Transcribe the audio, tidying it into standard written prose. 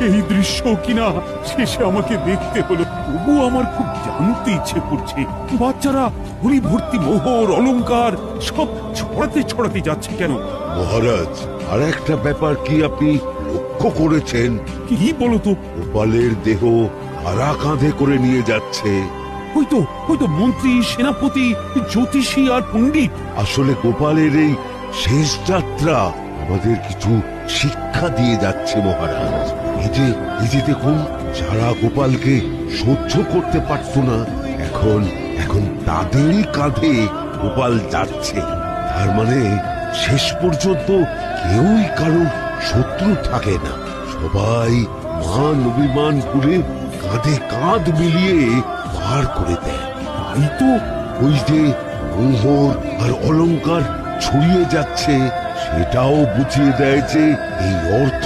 এই দৃশ্য কিনা শেষে আমাকে দেখতে হলো, তবু আমার খুব জানতে ইচ্ছে করছে বাচ্চারা হরি ভর্তি মোহর অলংকার সব ছড়াতে ছড়াতে যাচ্ছে কেন। মহারাজ, আর একটা ব্যাপার কি আপনি লক্ষ্য করেছেন? কি বলতো? গোপালের দেহ কারা কাঁধে করে নিয়ে যাচ্ছে? হয়তো মন্ত্রী, সেনাপতি, জ্যোতিষী আর পণ্ডিত। আসলে গোপালের এই শেষ যাত্রা আমাদের কিছু শিক্ষা দিয়ে যাচ্ছে মহারাজ। এই যে দেখুন, যারা গোপালকে সহ্য করতে পারত না, এখন তাদেরই কাঁধে গোপাল যাচ্ছে। তার মানে শেষ পর্যন্ত কেউই কারোর শত্রু থাকে না, সবাই মান অভিমান করে কাঁধে কাঁধ মিলিয়ে পার করে দেয়। তাই তো ওই যে মোহর আর অলংকার ছড়িয়ে যাচ্ছে, সেটাও বুঝিয়ে দেয় যে এই অর্থ